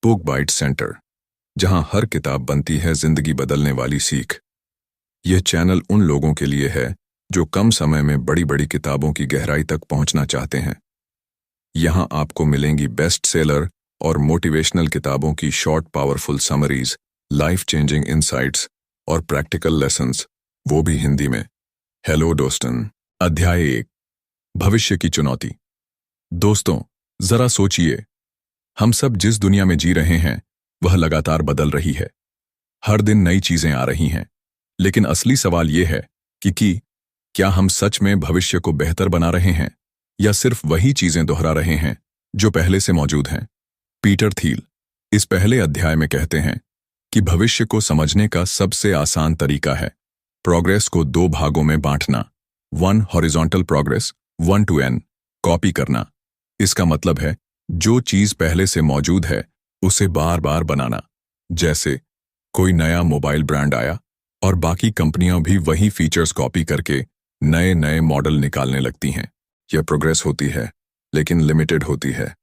Book bite centre, जहां हर किताब बनती है जिंदगी बदलने वाली सीख। यह चैनल उन लोगों के लिए है जो कम समय में बड़ी बड़ी किताबों की गहराई तक पहुंचना चाहते हैं। यहां आपको मिलेंगी बेस्ट सेलर और मोटिवेशनल किताबों की short powerful summaries, life changing insights और प्रैक्टिकल लेसन्स, वो भी हिंदी में। हेलो दोस्तन। अध्याय 1, भविष्य की चुनौती। दोस्तों, जरा सोचिए, हम सब जिस दुनिया में जी रहे हैं वह लगातार बदल रही है। हर दिन नई चीजें आ रही हैं, लेकिन असली सवाल यह है कि क्या हम सच में भविष्य को बेहतर बना रहे हैं या सिर्फ वही चीजें दोहरा रहे हैं जो पहले से मौजूद हैं। पीटर थील इस पहले अध्याय में कहते हैं कि भविष्य को समझने का सबसे आसान तरीका है प्रोग्रेस को 2 भागों में बांटना। 1 horizontal progress, 1 to n, copy करना। इसका मतलब है जो चीज पहले से मौजूद है उसे बार बार बनाना। जैसे कोई नया मोबाइल ब्रांड आया और बाकी कंपनियां भी वही फीचर्स कॉपी करके नए नए मॉडल निकालने लगती हैं। यह प्रोग्रेस होती है, लेकिन लिमिटेड होती है।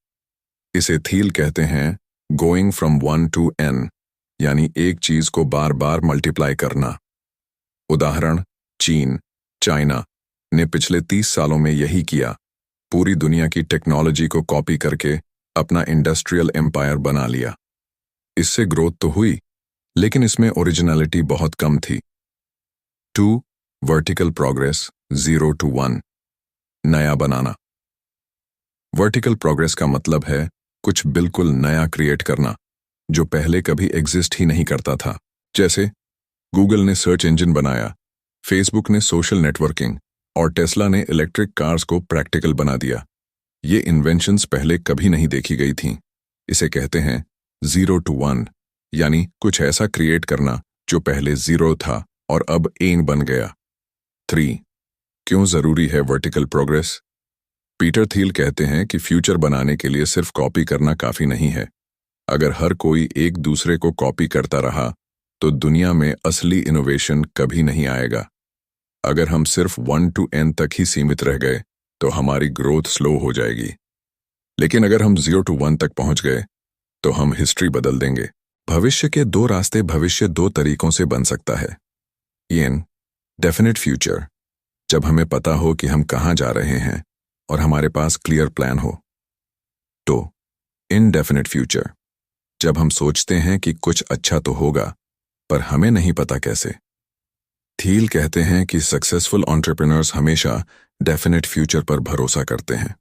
इसे थील कहते हैं गोइंग फ्रॉम 1 to n, यानी एक चीज को बार बार मल्टीप्लाई करना। उदाहरण, चीन, चाइना ने पिछले 30 सालों में यही किया। पूरी दुनिया की टेक्नोलॉजी को कॉपी करके अपना इंडस्ट्रियल एम्पायर बना लिया। इससे ग्रोथ तो हुई, लेकिन इसमें ओरिजिनलिटी बहुत कम थी। 2 वर्टिकल प्रोग्रेस, 0 to 1, नया बनाना। वर्टिकल प्रोग्रेस का मतलब है कुछ बिल्कुल नया क्रिएट करना जो पहले कभी एग्जिस्ट ही नहीं करता था। जैसे गूगल ने सर्च इंजन बनाया, फेसबुक ने सोशल नेटवर्किंग और टेस्ला ने इलेक्ट्रिक कार्स को प्रैक्टिकल बना दिया। ये इन्वेंशंस पहले कभी नहीं देखी गई थीं। इसे कहते हैं 0 to 1, यानी कुछ ऐसा क्रिएट करना जो पहले 0 था और अब 1 बन गया। 3 क्यों जरूरी है वर्टिकल प्रोग्रेस? पीटर थील कहते हैं कि फ्यूचर बनाने के लिए सिर्फ कॉपी करना काफी नहीं है। अगर हर कोई एक दूसरे को कॉपी करता रहा तो दुनिया में असली इनोवेशन कभी नहीं आएगा। अगर हम सिर्फ 1 to n तक ही सीमित रह गए तो हमारी ग्रोथ स्लो हो जाएगी। लेकिन अगर हम 0 to 1 तक पहुंच गए तो हम हिस्ट्री बदल देंगे। भविष्य के 2 रास्ते। भविष्य 2 तरीकों से बन सकता है। एन डेफिनेट फ्यूचर, जब हमें पता हो कि हम कहां जा रहे हैं और हमारे पास क्लियर प्लान हो। तो इनडेफिनेट फ्यूचर, जब हम सोचते हैं कि कुछ अच्छा तो होगा पर हमें नहीं पता कैसे। थील कहते हैं कि सक्सेसफुल एंटरप्रेन्योर्स हमेशा डेफिनेट फ्यूचर पर भरोसा करते हैं,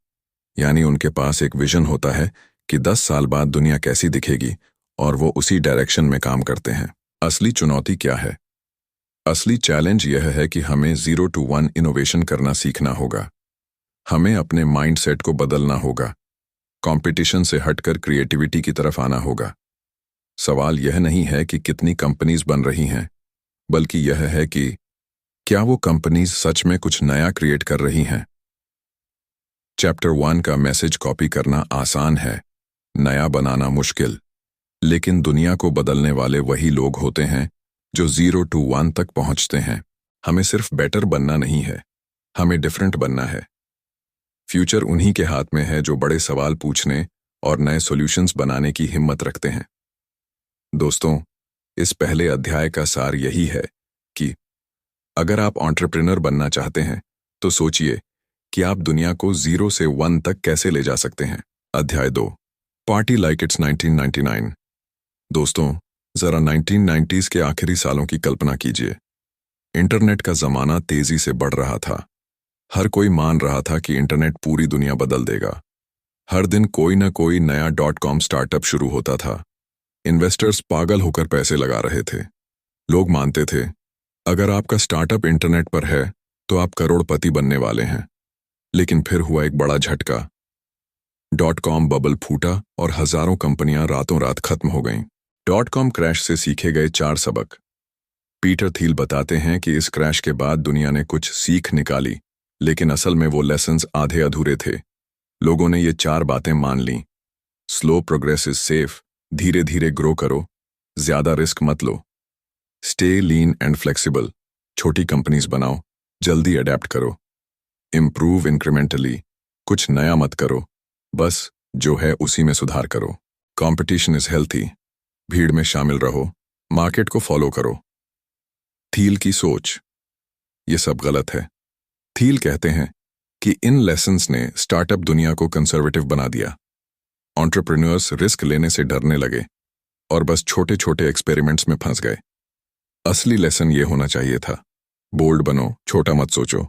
यानी उनके पास एक विजन होता है कि 10 साल बाद दुनिया कैसी दिखेगी और वो उसी डायरेक्शन में काम करते हैं। असली चुनौती क्या है? असली चैलेंज यह है कि हमें 0 to 1 इनोवेशन करना सीखना होगा। हमें अपने माइंडसेट को बदलना होगा। कंपटीशन से हटकर क्रिएटिविटी की तरफ आना होगा। सवाल यह नहीं है कि कितनी कंपनीज बन रही हैं, बल्कि यह है कि क्या वो कंपनीज सच में कुछ नया क्रिएट कर रही हैं। चैप्टर 1 का मैसेज कॉपी करना आसान है, नया बनाना मुश्किल। लेकिन दुनिया को बदलने वाले वही लोग होते हैं जो 0 to 1 तक पहुंचते हैं। हमें सिर्फ बेटर बनना नहीं है, हमें डिफरेंट बनना है। फ्यूचर उन्हीं के हाथ में है जो बड़े सवाल पूछने और नए सॉल्यूशंस बनाने की हिम्मत रखते हैं। दोस्तों, इस पहले अध्याय का सार यही है कि अगर आप एंटरप्रेन्योर बनना चाहते हैं तो सोचिए कि आप दुनिया को 0 से 1 तक कैसे ले जा सकते हैं। अध्याय 2, पार्टी लाइक इट्स 1999। दोस्तों, जरा 1990s के आखिरी सालों की कल्पना कीजिए। इंटरनेट का जमाना तेजी से बढ़ रहा था। हर कोई मान रहा था कि इंटरनेट पूरी दुनिया बदल देगा। हर दिन कोई ना कोई नया .com स्टार्टअप शुरू होता था। इन्वेस्टर्स पागल होकर पैसे लगा रहे थे। लोग मानते थे अगर आपका स्टार्टअप इंटरनेट पर है तो आप करोड़पति बनने वाले हैं। लेकिन फिर हुआ एक बड़ा झटका। .com बबल फूटा और हजारों कंपनियां रातों रात खत्म हो गईं। .com क्रैश से सीखे गए 4 सबक। पीटर थील बताते हैं कि इस क्रैश के बाद दुनिया ने कुछ सीख निकाली, लेकिन असल में वो लेसन्स आधे अधूरे थे। लोगों ने ये 4 बातें मान लीं। स्लो प्रोग्रेस इज सेफ, धीरे धीरे ग्रो करो, ज्यादा रिस्क मत लो, स्टे लीन एंड फ्लेक्सिबल, छोटी कंपनीज बनाओ, जल्दी अडेप्ट करो, इम्प्रूव इंक्रीमेंटली, कुछ नया मत करो, बस जो है उसी में सुधार करो। कंपटीशन इज हेल्थी, भीड़ में शामिल रहो, मार्केट को फॉलो करो। थील की सोच, ये सब गलत है। थील कहते हैं कि इन लेसन्स ने स्टार्टअप दुनिया को कंजर्वेटिव बना दिया। एंटरप्रेन्योर्स रिस्क लेने से डरने लगे और बस छोटे छोटे एक्सपेरिमेंट्स में फंस गए। असली लेसन ये होना चाहिए था, बोल्ड बनो, छोटा मत सोचो,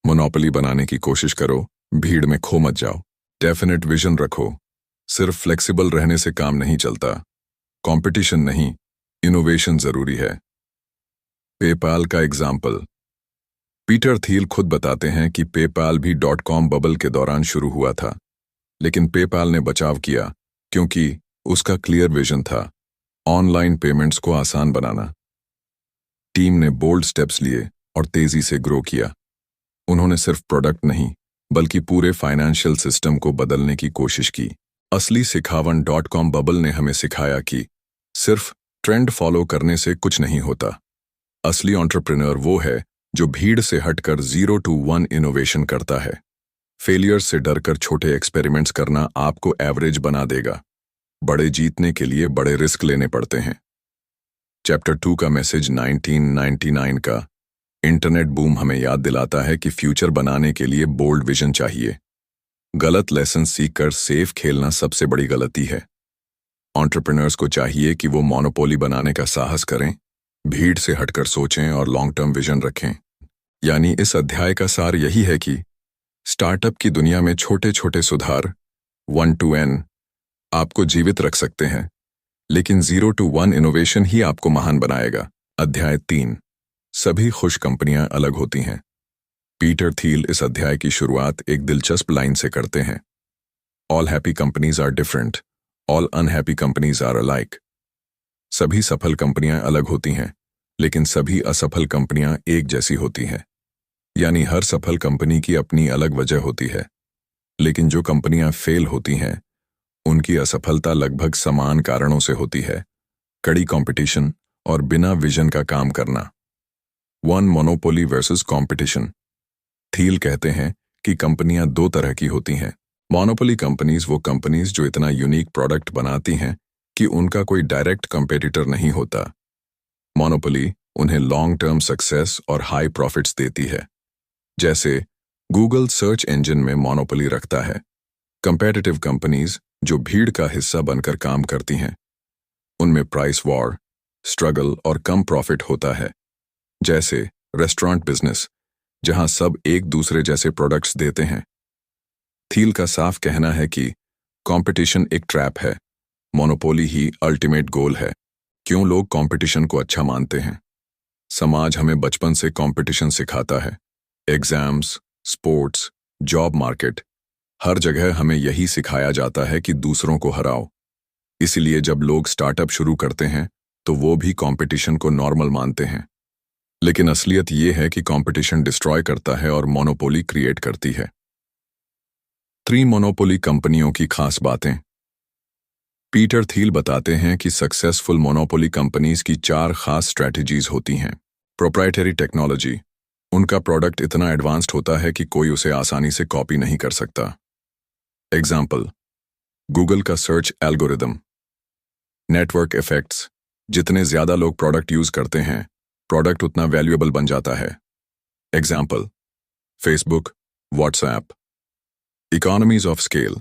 मोनोपोली बनाने की कोशिश करो, भीड़ में खो मत जाओ, डेफिनेट विजन रखो। सिर्फ फ्लेक्सिबल रहने से काम नहीं चलता, कंपटीशन नहीं, इनोवेशन जरूरी है। पेपाल का एग्जाम्पल, पीटर थील खुद बताते हैं कि पेपाल भी .com बबल के दौरान शुरू हुआ था, लेकिन पेपाल ने बचाव किया क्योंकि उसका क्लियर विजन था, ऑनलाइन पेमेंट्स को आसान बनाना। टीम ने बोल्ड स्टेप्स लिए और तेजी से ग्रो किया। उन्होंने सिर्फ प्रोडक्ट नहीं बल्कि पूरे फाइनेंशियल सिस्टम को बदलने की कोशिश की। असली सिखावन .com बबल ने हमें सिखाया कि सिर्फ ट्रेंड फॉलो करने से कुछ नहीं होता। असली एंटरप्रेन्योर वो है जो भीड़ से हटकर 0 to 1 इनोवेशन करता है। फेलियर से डरकर छोटे एक्सपेरिमेंट्स करना आपको एवरेज बना देगा। बड़े जीतने के लिए बड़े रिस्क लेने पड़ते हैं। चैप्टर 2 का मैसेज 1999 का इंटरनेट बूम हमें याद दिलाता है कि फ्यूचर बनाने के लिए बोल्ड विजन चाहिए। गलत लेसन सीखकर सेफ खेलना सबसे बड़ी गलती है। एंटरप्रेन्योर्स को चाहिए कि वो मोनोपोली बनाने का साहस करें, भीड़ से हटकर सोचें और लॉन्ग टर्म विजन रखें। यानी इस अध्याय का सार यही है कि स्टार्टअप की दुनिया में छोटे छोटे सुधार 1 to N आपको जीवित रख सकते हैं, लेकिन 0 to 1 इनोवेशन ही आपको महान बनाएगा। अध्याय 3, सभी खुश कंपनियां अलग होती हैं। पीटर थील इस अध्याय की शुरुआत एक दिलचस्प लाइन से करते हैं, all happy companies are different, all unhappy companies are alike. सभी सफल कंपनियां अलग होती हैं, लेकिन सभी असफल कंपनियां एक जैसी होती हैं। यानी हर सफल कंपनी की अपनी अलग वजह होती है, लेकिन जो कंपनियां फेल होती हैं उनकी असफलता लगभग समान कारणों से होती है, कड़ी कंपटीशन और बिना विजन का काम करना। 1 मोनोपोली वर्सेस कंपटीशन। थील कहते हैं कि कंपनियां दो तरह की होती हैं। मोनोपोली कंपनीज वो कंपनीज जो इतना यूनिक प्रोडक्ट बनाती हैं कि उनका कोई डायरेक्ट कंपेटिटर नहीं होता। मोनोपोली उन्हें लॉन्ग टर्म सक्सेस और हाई प्रॉफिट्स देती है। जैसे गूगल सर्च इंजन में मोनोपोली रखता है। कंपेटिटिव कंपनीज जो भीड़ का हिस्सा बनकर काम करती हैं, उनमें प्राइस वॉर, स्ट्रगल और कम प्रॉफिट होता है। जैसे रेस्टोरेंट बिजनेस, जहां सब एक दूसरे जैसे प्रोडक्ट्स देते हैं। थील का साफ कहना है कि कंपटीशन एक ट्रैप है, मोनोपोली ही अल्टीमेट गोल है। क्यों लोग कंपटीशन को अच्छा मानते हैं? समाज हमें बचपन से कंपटीशन सिखाता है। एग्जाम्स, स्पोर्ट्स, जॉब मार्केट, हर जगह हमें यही सिखाया जाता है कि दूसरों को हराओ। इसीलिए जब लोग स्टार्टअप शुरू करते हैं तो वो भी कंपटीशन को नॉर्मल मानते हैं। लेकिन असलियत ये है कि कंपटीशन डिस्ट्रॉय करता है और मोनोपोली क्रिएट करती है। 3 मोनोपोली कंपनियों की खास बातें। पीटर थील बताते हैं कि सक्सेसफुल मोनोपोली कंपनीज की 4 खास स्ट्रैटेजीज होती हैं। प्रोप्राइटरी टेक्नोलॉजी, उनका प्रोडक्ट इतना एडवांस्ड होता है कि कोई उसे आसानी से कॉपी नहीं कर सकता। एग्जाम्पल, गूगल का सर्च एल्गोरिदम। नेटवर्क इफेक्ट्स, जितने ज्यादा लोग प्रोडक्ट यूज करते हैं, प्रोडक्ट उतना वैल्यूएबल बन जाता है। Example, Facebook, WhatsApp. Economies of scale,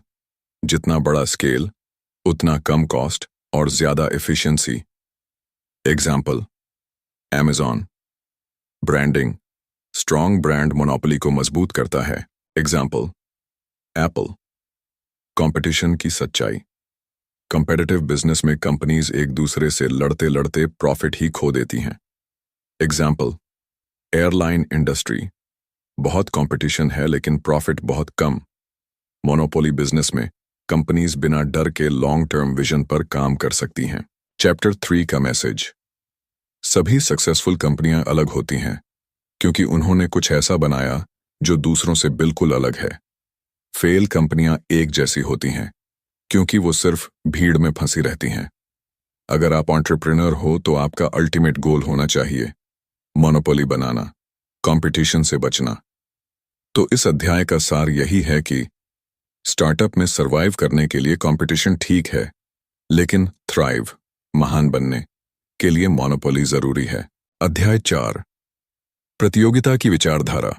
जितना बड़ा स्केल उतना कम कॉस्ट और ज्यादा efficiency. Example, Amazon. Branding, strong brand monopoly को मजबूत करता है। Example, Apple. कंपटीशन की सच्चाई, कंपेटिटिव बिजनेस में कंपनीज एक दूसरे से लड़ते लड़ते प्रॉफिट ही खो देती हैं। एग्जाम्पल, एयरलाइन इंडस्ट्री, बहुत कंपटीशन है लेकिन प्रॉफिट बहुत कम। मोनोपोली बिजनेस में कंपनीज बिना डर के लॉन्ग टर्म विजन पर काम कर सकती हैं। चैप्टर 3 का मैसेज, सभी सक्सेसफुल कंपनियां अलग होती हैं क्योंकि उन्होंने कुछ ऐसा बनाया जो दूसरों से बिल्कुल अलग है। फेल कंपनियां एक जैसी होती हैं क्योंकि वो सिर्फ भीड़ में फंसी रहती हैं। अगर आप एंटरप्रेन्योर हो तो आपका अल्टीमेट गोल होना चाहिए मोनोपोली बनाना, कंपटीशन से बचना। तो इस अध्याय का सार यही है कि स्टार्टअप में सरवाइव करने के लिए कंपटीशन ठीक है, लेकिन थ्राइव, महान बनने के लिए मोनोपोली जरूरी है। अध्याय 4, प्रतियोगिता की विचारधारा।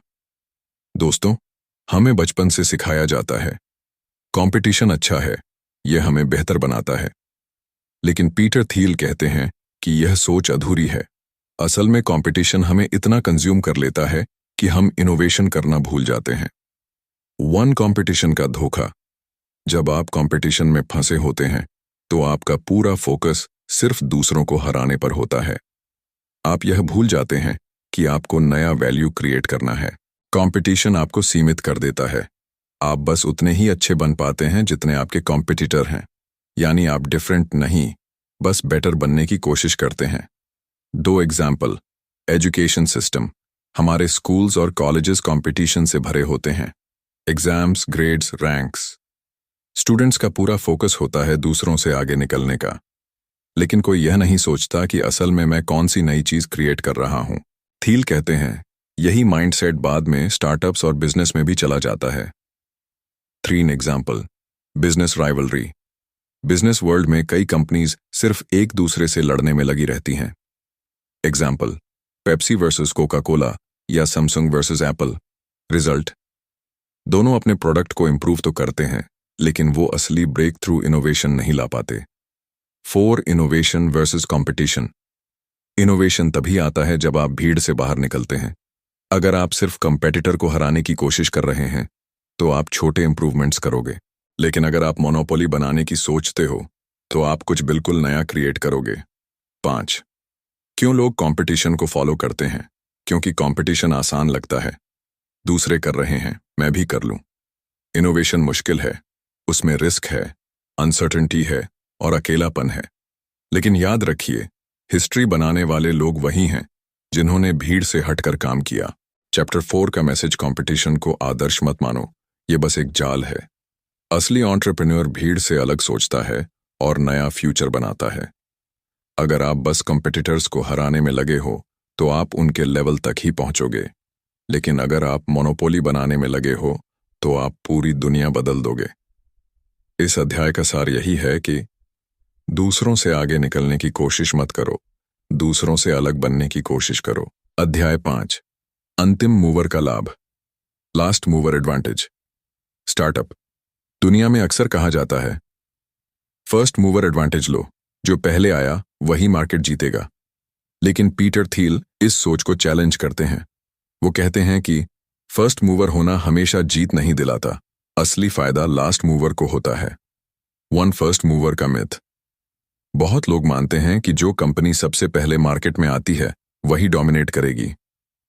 दोस्तों, हमें बचपन से सिखाया जाता है कंपटीशन अच्छा है, यह हमें बेहतर बनाता है। लेकिन पीटर थील कहते हैं कि यह सोच अधूरी है। असल में कंपटीशन हमें इतना कंज्यूम कर लेता है कि हम इनोवेशन करना भूल जाते हैं। वन कंपटीशन का धोखा। जब आप कंपटीशन में फंसे होते हैं तो आपका पूरा फोकस सिर्फ दूसरों को हराने पर होता है। आप यह भूल जाते हैं कि आपको नया वैल्यू क्रिएट करना है। कंपटीशन आपको सीमित कर देता है। आप बस उतने ही अच्छे बन पाते हैं जितने आपके कॉम्पिटिटर हैं। यानी आप डिफरेंट नहीं, बस बेटर बनने की कोशिश करते हैं। 2 एग्जाम्पल। Education system. हमारे स्कूल्स और कॉलेजेस कंपटीशन से भरे होते हैं। Exams, grades, ranks. स्टूडेंट्स का पूरा फोकस होता है दूसरों से आगे निकलने का। लेकिन कोई यह नहीं सोचता कि असल में मैं कौन सी नई चीज क्रिएट कर रहा हूं। थील कहते हैं यही माइंडसेट बाद में स्टार्टअप्स और बिजनेस में भी चला जाता है। 3 example. Business rivalry. Business world में कई कंपनीज सिर्फ एक दूसरे से लड़ने में लगी रहती हैं। Example, Pepsi versus Coca Cola या सैमसंग वर्सेस एप्पल। रिजल्ट, दोनों अपने प्रोडक्ट को इंप्रूव तो करते हैं, लेकिन वो असली ब्रेक थ्रू इनोवेशन नहीं ला पाते। 4 इनोवेशन वर्सेस कंपटीशन। इनोवेशन तभी आता है जब आप भीड़ से बाहर निकलते हैं। अगर आप सिर्फ कंपेटिटर को हराने की कोशिश कर रहे हैं तो आप छोटे इंप्रूवमेंट्स करोगे। लेकिन अगर आप मोनोपोली बनाने की सोचते हो तो आप कुछ बिल्कुल नया क्रिएट करोगे। 5, क्यों लोग कंपटीशन को फॉलो करते हैं? क्योंकि कंपटीशन आसान लगता है। दूसरे कर रहे हैं, मैं भी कर लूं। इनोवेशन मुश्किल है, उसमें रिस्क है, अनसर्टेनिटी है और अकेलापन है। लेकिन याद रखिए, हिस्ट्री बनाने वाले लोग वही हैं जिन्होंने भीड़ से हटकर काम किया। चैप्टर 4 का मैसेज, कंपटीशन को आदर्श मत मानो, ये बस एक जाल है। असली एंटरप्रेन्योर भीड़ से अलग सोचता है और नया फ्यूचर बनाता है। अगर आप बस कॉम्पिटिटर्स को हराने में लगे हो तो आप उनके लेवल तक ही पहुंचोगे। लेकिन अगर आप मोनोपोली बनाने में लगे हो तो आप पूरी दुनिया बदल दोगे। इस अध्याय का सार यही है कि दूसरों से आगे निकलने की कोशिश मत करो, दूसरों से अलग बनने की कोशिश करो। अध्याय 5, अंतिम मूवर का लाभ, लास्ट मूवर एडवांटेज। स्टार्टअप। दुनिया में अक्सर कहा जाता है फर्स्ट मूवर एडवांटेज लो, जो पहले आया वही मार्केट जीतेगा। लेकिन पीटर थील इस सोच को चैलेंज करते हैं। वो कहते हैं कि फर्स्ट मूवर होना हमेशा जीत नहीं दिलाता, असली फायदा लास्ट मूवर को होता है। 1 फर्स्ट मूवर का मिथ। बहुत लोग मानते हैं कि जो कंपनी सबसे पहले मार्केट में आती है वही डोमिनेट करेगी।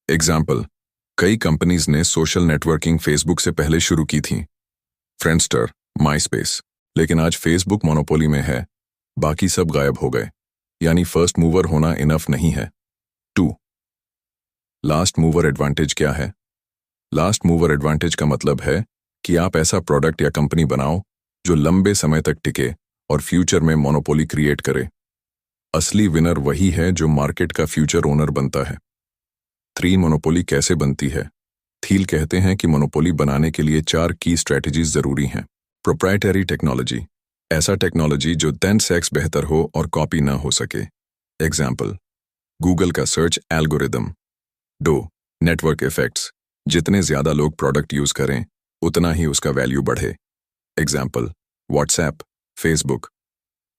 एग्जाम्पल, कई कंपनीज ने सोशल नेटवर्किंग फेसबुक से पहले शुरू की थी, फ्रेंडस्टर, माइस्पेस। लेकिन आज फेसबुक मोनोपोली में है, बाकी सब गायब हो गए। यानी फर्स्ट मूवर होना इनफ नहीं है। 2, लास्ट मूवर एडवांटेज क्या है? लास्ट मूवर एडवांटेज का मतलब है कि आप ऐसा प्रोडक्ट या कंपनी बनाओ जो लंबे समय तक टिके और फ्यूचर में मोनोपोली क्रिएट करे। असली विनर वही है जो मार्केट का फ्यूचर ओनर बनता है। 3, मोनोपोली कैसे बनती है? थील कहते हैं कि मोनोपोली बनाने के लिए 4 की स्ट्रेटजीज जरूरी हैं। प्रोप्राइटरी टेक्नोलॉजी, ऐसा टेक्नोलॉजी जो 10x बेहतर हो और कॉपी ना हो सके। एग्जाम्पल, गूगल का सर्च एल्गोरिदम। 2, नेटवर्क इफेक्ट्स, जितने ज्यादा लोग प्रोडक्ट यूज करें उतना ही उसका वैल्यू बढ़े। Example, WhatsApp, Facebook.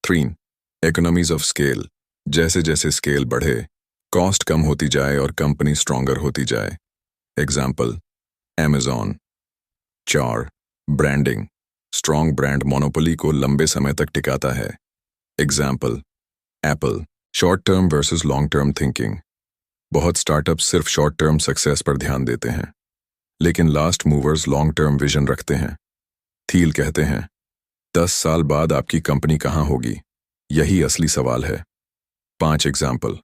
3, economies of scale, जैसे जैसे स्केल बढ़े कॉस्ट कम होती जाए और कंपनी स्ट्रॉन्गर होती जाए। Example, Amazon. 4, branding, strong brand monopoly को लंबे समय तक टिकाता है। Example, Apple. Short term versus long term thinking, बहुत स्टार्टअप्स सिर्फ शॉर्ट टर्म सक्सेस पर ध्यान देते हैं, लेकिन last movers long term vision रखते हैं। थील कहते हैं 10 साल बाद आपकी कंपनी कहां होगी, यही असली सवाल है। 5 एग्जाम्पल,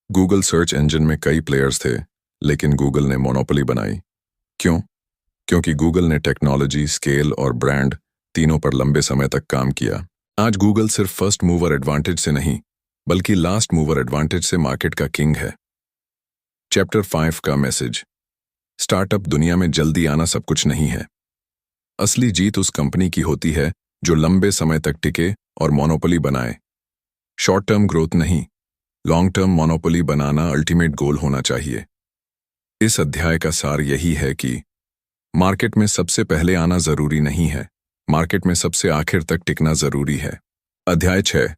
गूगल सर्च इंजन में कई प्लेयर्स थे, लेकिन गूगल ने मोनोपोली बनाई। क्यों? क्योंकि गूगल ने टेक्नोलॉजी, स्केल और ब्रांड तीनों पर लंबे समय तक काम किया। आज गूगल सिर्फ फर्स्ट मूवर एडवांटेज से नहीं, बल्कि लास्ट मूवर एडवांटेज से मार्केट का किंग है। चैप्टर 5 का मैसेज, स्टार्टअप दुनिया में जल्दी आना सब कुछ नहीं है। असली जीत उस कंपनी की होती है जो लंबे समय तक टिके और मोनोपोली बनाए। शॉर्ट टर्म ग्रोथ नहीं, लॉन्ग टर्म मोनोपोली बनाना अल्टीमेट गोल होना चाहिए। इस अध्याय का सार यही है कि मार्केट में सबसे पहले आना जरूरी नहीं है, मार्केट में सबसे आखिर तक टिकना जरूरी है। अध्याय 6।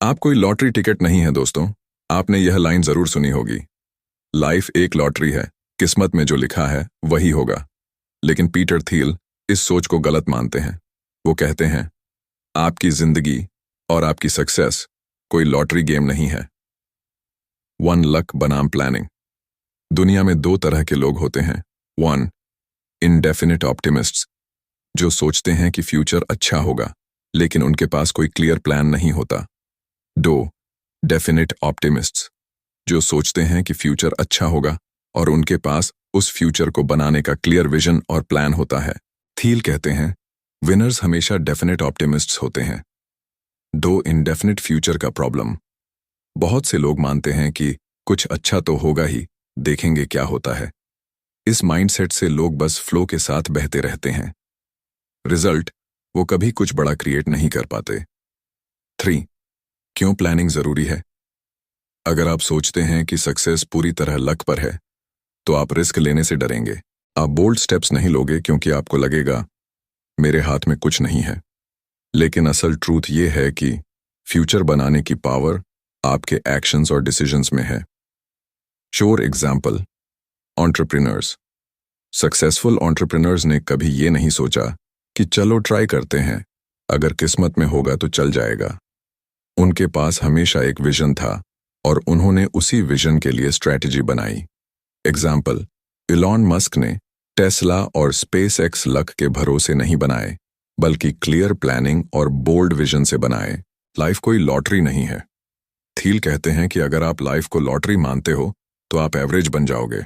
आप कोई लॉटरी टिकट नहीं है दोस्तों। आपने यह लाइन जरूर सुनी होगी, लाइफ एक लॉटरी है, किस्मत में जो लिखा है वही होगा। लेकिन पीटर थील इस सोच को गलत मानते हैं। वो कहते हैं आपकी जिंदगी और आपकी सक्सेस कोई लॉटरी गेम नहीं है। वन लक बनाम प्लानिंग। दुनिया में दो तरह के लोग होते हैं। वन, इनडेफिनिट ऑप्टिमिस्ट्स, जो सोचते हैं कि फ्यूचर अच्छा होगा लेकिन उनके पास कोई क्लियर प्लान नहीं होता। दो, डेफिनिट ऑप्टिमिस्ट्स, जो सोचते हैं कि फ्यूचर अच्छा होगा और उनके पास उस फ्यूचर को बनाने का क्लियर विजन और प्लान होता है। थील कहते हैं विनर्स हमेशा डेफिनेट ऑप्टिमिस्ट्स होते हैं। दो इनडेफिनिट फ्यूचर का प्रॉब्लम। बहुत से लोग मानते हैं कि कुछ अच्छा तो होगा ही, देखेंगे क्या होता है। इस माइंडसेट से लोग बस फ्लो के साथ बहते रहते हैं। रिजल्ट, वो कभी कुछ बड़ा क्रिएट नहीं कर पाते। 3, क्यों प्लानिंग जरूरी है? अगर आप सोचते हैं कि सक्सेस पूरी तरह लक पर है तो आप रिस्क लेने से डरेंगे। आप बोल्ड स्टेप्स नहीं लोगे क्योंकि आपको लगेगा मेरे हाथ में कुछ नहीं है। लेकिन असल ट्रूथ ये है कि फ्यूचर बनाने की पावर आपके एक्शंस और डिसीजंस में है। Sure example, entrepreneurs. Successful entrepreneurs ने कभी ये नहीं सोचा कि चलो ट्राई करते हैं, अगर किस्मत में होगा तो चल जाएगा। उनके पास हमेशा एक विजन था और उन्होंने उसी विजन के लिए स्ट्रैटेजी बनाई। एग्जाम्पल, इलॉन मस्क ने टेस्ला और स्पेस एक्स लक के भरोसे नहीं बनाए, बल्कि क्लियर प्लानिंग और बोल्ड विजन से बनाए। लाइफ कोई लॉटरी नहीं है। थील कहते हैं कि अगर आप लाइफ को लॉटरी मानते हो तो आप एवरेज बन जाओगे,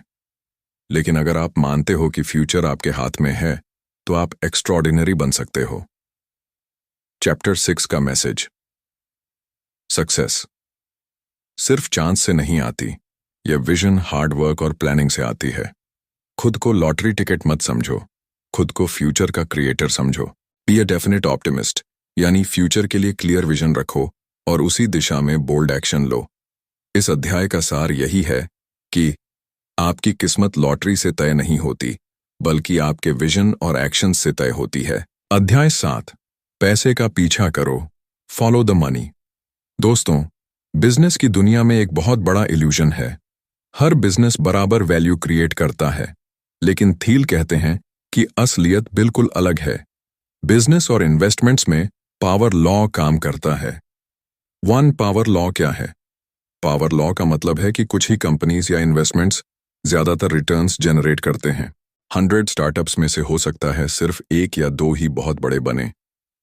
लेकिन अगर आप मानते हो कि फ्यूचर आपके हाथ में है तो आप एक्स्ट्रॉर्डिनरी बन सकते हो। चैप्टर 6 का मैसेज। सक्सेस सिर्फ चांस से नहीं आती, यह विजन, हार्ड वर्क और प्लानिंग से आती है। खुद को लॉटरी टिकट मत समझो, खुद को फ्यूचर का क्रिएटर समझो। बी अ डेफिनेट ऑप्टिमिस्ट, यानी फ्यूचर के लिए क्लियर विजन रखो और उसी दिशा में बोल्ड एक्शन लो। इस अध्याय का सार यही है कि आपकी किस्मत लॉटरी से तय नहीं होती, बल्कि आपके विजन और एक्शन से तय होती है। अध्याय 7, पैसे का पीछा करो, फॉलो द मनी। दोस्तों, बिजनेस की दुनिया में एक बहुत बड़ा इल्यूजन है। हर बिजनेस बराबर वैल्यू क्रिएट करता है, लेकिन थील कहते हैं कि असलियत बिल्कुल अलग है। बिजनेस और इन्वेस्टमेंट्स में पावर लॉ काम करता है। वन, पावर लॉ क्या है? पावर लॉ का मतलब है कि कुछ ही कंपनीज या इन्वेस्टमेंट्स ज्यादातर रिटर्न्स जनरेट करते हैं। 100 स्टार्टअप्स में से हो सकता है सिर्फ 1 या 2 ही बहुत बड़े बने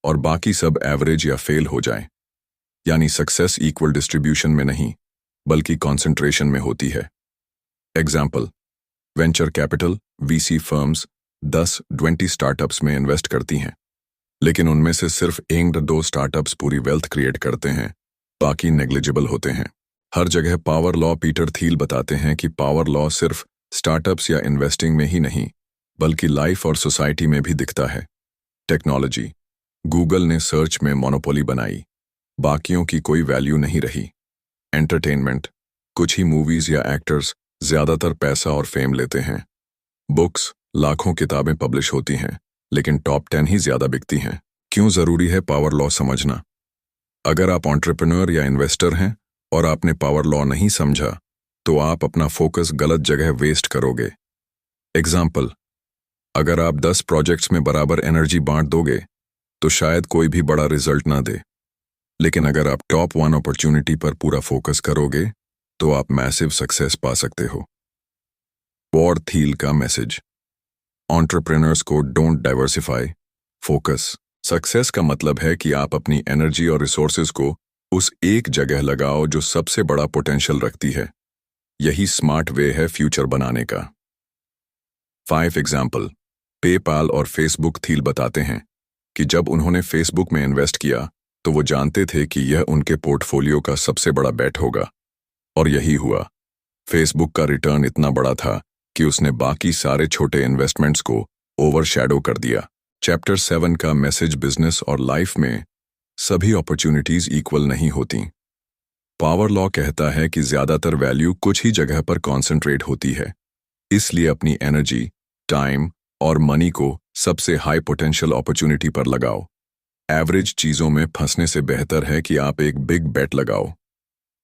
और बाकी सब एवरेज या फेल हो जाएं। यानी सक्सेस इक्वल डिस्ट्रीब्यूशन में नहीं, बल्कि कॉन्सेंट्रेशन में होती है। Example, venture capital VC firms 10-20 startups में इन्वेस्ट करती हैं, लेकिन उनमें से सिर्फ 1-2 स्टार्टअप्स पूरी वेल्थ क्रिएट करते हैं, बाकी नेग्लिजिबल होते हैं। हर जगह पावर लॉ, पीटर थील बताते हैं कि पावर लॉ सिर्फ स्टार्टअप्स या इन्वेस्टिंग में ही नहीं, बल्कि लाइफ और सोसाइटी में भी दिखता है। टेक्नोलॉजी, गूगल ने सर्च में मोनोपोली बनाई, बाकियों की कोई वैल्यू नहीं रही। एंटरटेनमेंट, कुछ ही मूवीज या एक्टर्स ज्यादातर पैसा और फेम लेते हैं। बुक्स, लाखों किताबें पब्लिश होती हैं, लेकिन टॉप 10 ही ज्यादा बिकती हैं। क्यों जरूरी है पावर लॉ समझना? अगर आप एंटरप्रेन्योर या इन्वेस्टर हैं और आपने पावर लॉ नहीं समझा, तो आप अपना फोकस गलत जगह वेस्ट करोगे। एग्जाम्पल, अगर आप 10 प्रोजेक्ट्स में बराबर एनर्जी बांट दोगे तो शायद कोई भी बड़ा रिजल्ट ना दे, लेकिन अगर आप टॉप 1 अपॉर्चुनिटी पर पूरा फोकस करोगे तो आप मैसिव सक्सेस पा सकते हो। वॉर थील का मैसेज। एंटरप्रेन्योर्स को डोंट डाइवर्सिफाई, फोकस। सक्सेस का मतलब है कि आप अपनी एनर्जी और रिसोर्सेज को उस एक जगह लगाओ जो सबसे बड़ा पोटेंशियल रखती है। यही स्मार्ट वे है फ्यूचर बनाने का। 5 एग्जाम्पल, पेपाल और फेसबुक। थील बताते हैं कि जब उन्होंने फेसबुक में इन्वेस्ट किया तो वो जानते थे कि यह उनके पोर्टफोलियो का सबसे बड़ा बेट होगा, और यही हुआ। फेसबुक का रिटर्न इतना बड़ा था कि उसने बाकी सारे छोटे इन्वेस्टमेंट्स को ओवरशैडो कर दिया। चैप्टर 7 का मैसेज। बिजनेस और लाइफ में सभी अपॉर्चुनिटीज इक्वल नहीं होती। पावर लॉ कहता है कि ज्यादातर वैल्यू कुछ ही जगह पर कॉन्सेंट्रेट होती है, इसलिए अपनी एनर्जी, टाइम और मनी को सबसे हाई पोटेंशियल अपॉर्चुनिटी पर लगाओ। एवरेज चीजों में फंसने से बेहतर है कि आप एक बिग बेट लगाओ।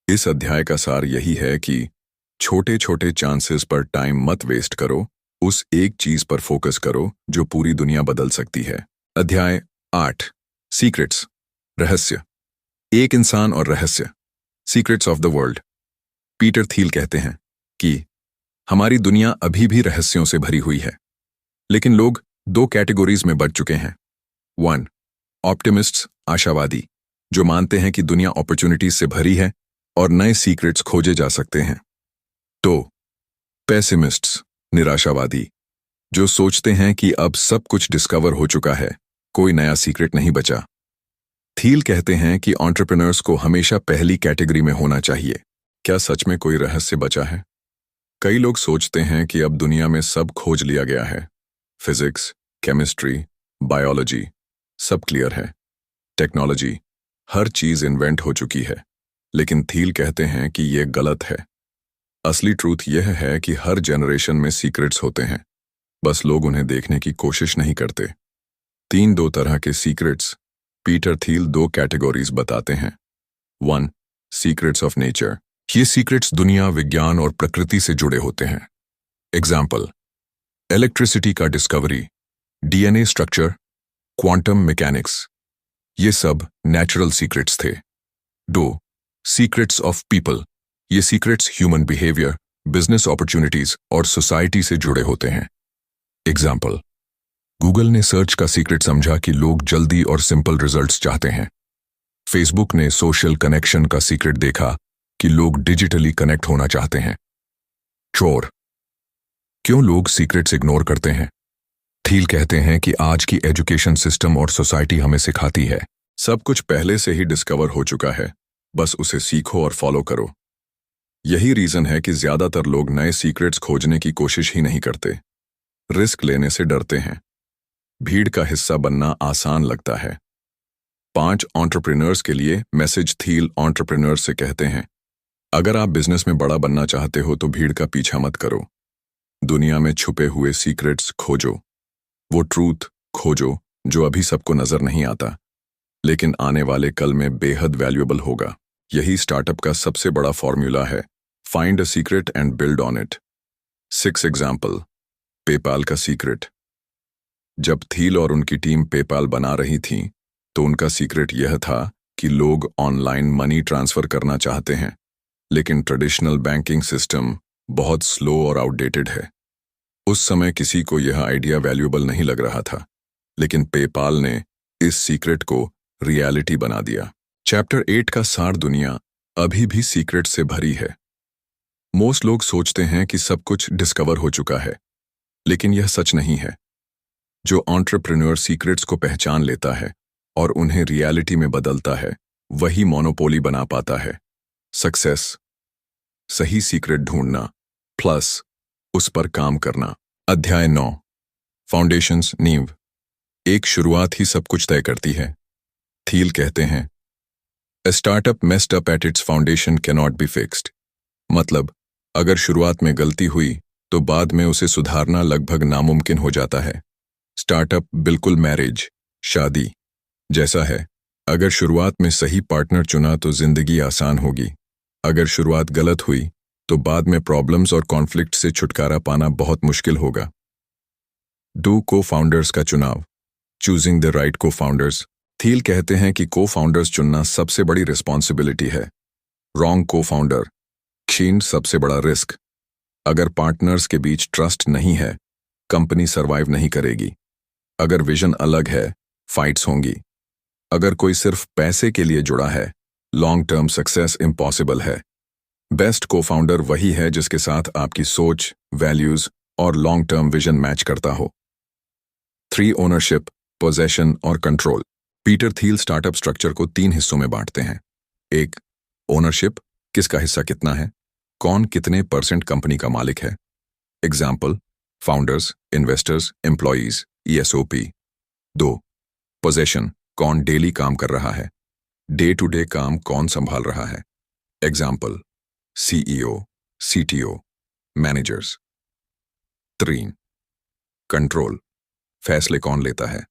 इस अध्याय का सार यही है कि छोटे छोटे चांसेस पर टाइम मत वेस्ट करो, उस एक चीज पर फोकस करो जो पूरी दुनिया बदल सकती है। अध्याय 8, सीक्रेट्स, रहस्य। एक इंसान और रहस्य, secrets of the world. Peter Thiel कहते हैं कि हमारी दुनिया अभी भी रहस्यों से भरी हुई है, लेकिन लोग 2 कैटेगरीज में बंट चुके हैं। 1, ऑप्टिमिस्ट्स, आशावादी, जो मानते हैं कि दुनिया अपॉर्चुनिटीज से भरी है और नए सीक्रेट्स खोजे जा सकते हैं। 2, पेसिमिस्ट्स, निराशावादी, जो सोचते हैं कि अब सब कुछ डिस्कवर हो चुका है, कोई नया सीक्रेट नहीं बचा। थील कहते हैं कि एंटरप्रेन्योर्स को हमेशा पहली कैटेगरी में होना चाहिए। क्या सच में कोई रहस्य बचा है? कई लोग सोचते हैं कि अब दुनिया में सब खोज लिया गया है, फिजिक्स, केमिस्ट्री, बायोलॉजी, सब क्लियर है, टेक्नोलॉजी, हर चीज इन्वेंट हो चुकी है। लेकिन थील कहते हैं कि यह गलत है। असली ट्रूथ यह है कि हर जनरेशन में सीक्रेट्स होते हैं, बस लोग उन्हें देखने की कोशिश नहीं करते। 2 तरह के सीक्रेट्स पीटर थील 2 कैटेगरीज बताते हैं। 1, सीक्रेट्स ऑफ नेचर। ये सीक्रेट्स दुनिया, विज्ञान और प्रकृति से जुड़े होते हैं। एग्जाम्पल, इलेक्ट्रिसिटी का discovery, DNA structure, quantum mechanics, ये सब नेचुरल सीक्रेट्स थे। 2, सीक्रेट्स ऑफ पीपल। ये secrets human behaviour, business opportunities और सोसाइटी से जुड़े होते हैं। एग्जाम्पल, गूगल ने सर्च का सीक्रेट समझा कि लोग जल्दी और सिंपल रिजल्ट्स चाहते हैं। फेसबुक ने सोशल कनेक्शन का सीक्रेट देखा कि लोग डिजिटली कनेक्ट होना चाहते हैं। चोर, क्यों लोग सीक्रेट्स इग्नोर करते हैं? थील कहते हैं कि आज की एजुकेशन सिस्टम और सोसाइटी हमें सिखाती है सब कुछ पहले से ही डिस्कवर हो चुका है, बस उसे सीखो और फॉलो करो। यही रीजन है कि ज्यादातर लोग नए सीक्रेट्स खोजने की कोशिश ही नहीं करते, रिस्क लेने से डरते हैं। भीड़ का हिस्सा बनना आसान लगता है। 5 एंटरप्रेन्योर्स के लिए मैसेज थील एंटरप्रेन्योर्स से कहते हैं, अगर आप बिजनेस में बड़ा बनना चाहते हो तो भीड़ का पीछा मत करो। दुनिया में छुपे हुए सीक्रेट्स खोजो, वो ट्रूथ खोजो जो अभी सबको नजर नहीं आता, लेकिन आने वाले कल में बेहद वैल्यूएबल होगा। यही स्टार्टअप का सबसे बड़ा फॉर्मूला है, find a secret and build on it. 6 example, PayPal का सीक्रेट। जब थील और उनकी टीम पेपाल बना रही थी तो उनका सीक्रेट यह था कि लोग ऑनलाइन मनी ट्रांसफर करना चाहते हैं, लेकिन ट्रेडिशनल बैंकिंग सिस्टम बहुत स्लो और आउटडेटेड है। उस समय किसी को यह आइडिया वैल्यूएबल नहीं लग रहा था, लेकिन पेपाल ने इस सीक्रेट को रियलिटी बना दिया। चैप्टर 8 का सार, दुनिया अभी भी सीक्रेट से भरी है। मोस्ट लोग सोचते हैं कि सब कुछ डिस्कवर हो चुका है, लेकिन यह सच नहीं है। जो एंटरप्रेन्योर सीक्रेट्स को पहचान लेता है और उन्हें रियलिटी में बदलता है, वही मोनोपोली बना पाता है। सक्सेस, सही सीक्रेट ढूंढना प्लस उस पर काम करना। अध्याय 9, फाउंडेशंस, नींव। एक शुरुआत ही सब कुछ तय करती है। थील कहते हैं, A startup messed up at its foundation cannot be fixed। मतलब, अगर शुरुआत में गलती हुई तो बाद में उसे सुधारना लगभग नामुमकिन हो जाता है। स्टार्टअप बिल्कुल मैरिज, शादी जैसा है। अगर शुरुआत में सही पार्टनर चुना तो जिंदगी आसान होगी। अगर शुरुआत गलत हुई तो बाद में प्रॉब्लम्स और कॉन्फ्लिक्ट से छुटकारा पाना बहुत मुश्किल होगा। डू को-फाउंडर्स का चुनाव, choosing the right co-founders. Thiel कहते हैं कि को-फाउंडर्स चुनना सबसे बड़ी रिस्पॉन्सिबिलिटी है। रॉन्ग को-फाउंडर, क्षीण सबसे बड़ा रिस्क। अगर पार्टनर्स के बीच ट्रस्ट नहीं है, कंपनी सर्वाइव नहीं करेगी। अगर विजन अलग है, फाइट्स होंगी। अगर कोई सिर्फ पैसे के लिए जुड़ा है, लॉन्ग टर्म सक्सेस इम्पॉसिबल है। बेस्ट को-फाउंडर वही है जिसके साथ आपकी सोच, वैल्यूज और लॉन्ग टर्म विजन मैच करता हो। 3 ओनरशिप, पोजेशन और control. Peter Thiel startup structure को 3 हिस्सों में बांटते हैं। 1, ओनरशिप, किसका हिस्सा कितना है, कौन कितने % कंपनी का मालिक है। Example, founders, investors, employees, ESOP। 2, possession, कौन डेली काम कर रहा है, डे टू डे काम कौन संभाल रहा है? Example, CEO, CTO, managers. 3. Control, फैसले कौन लेता है?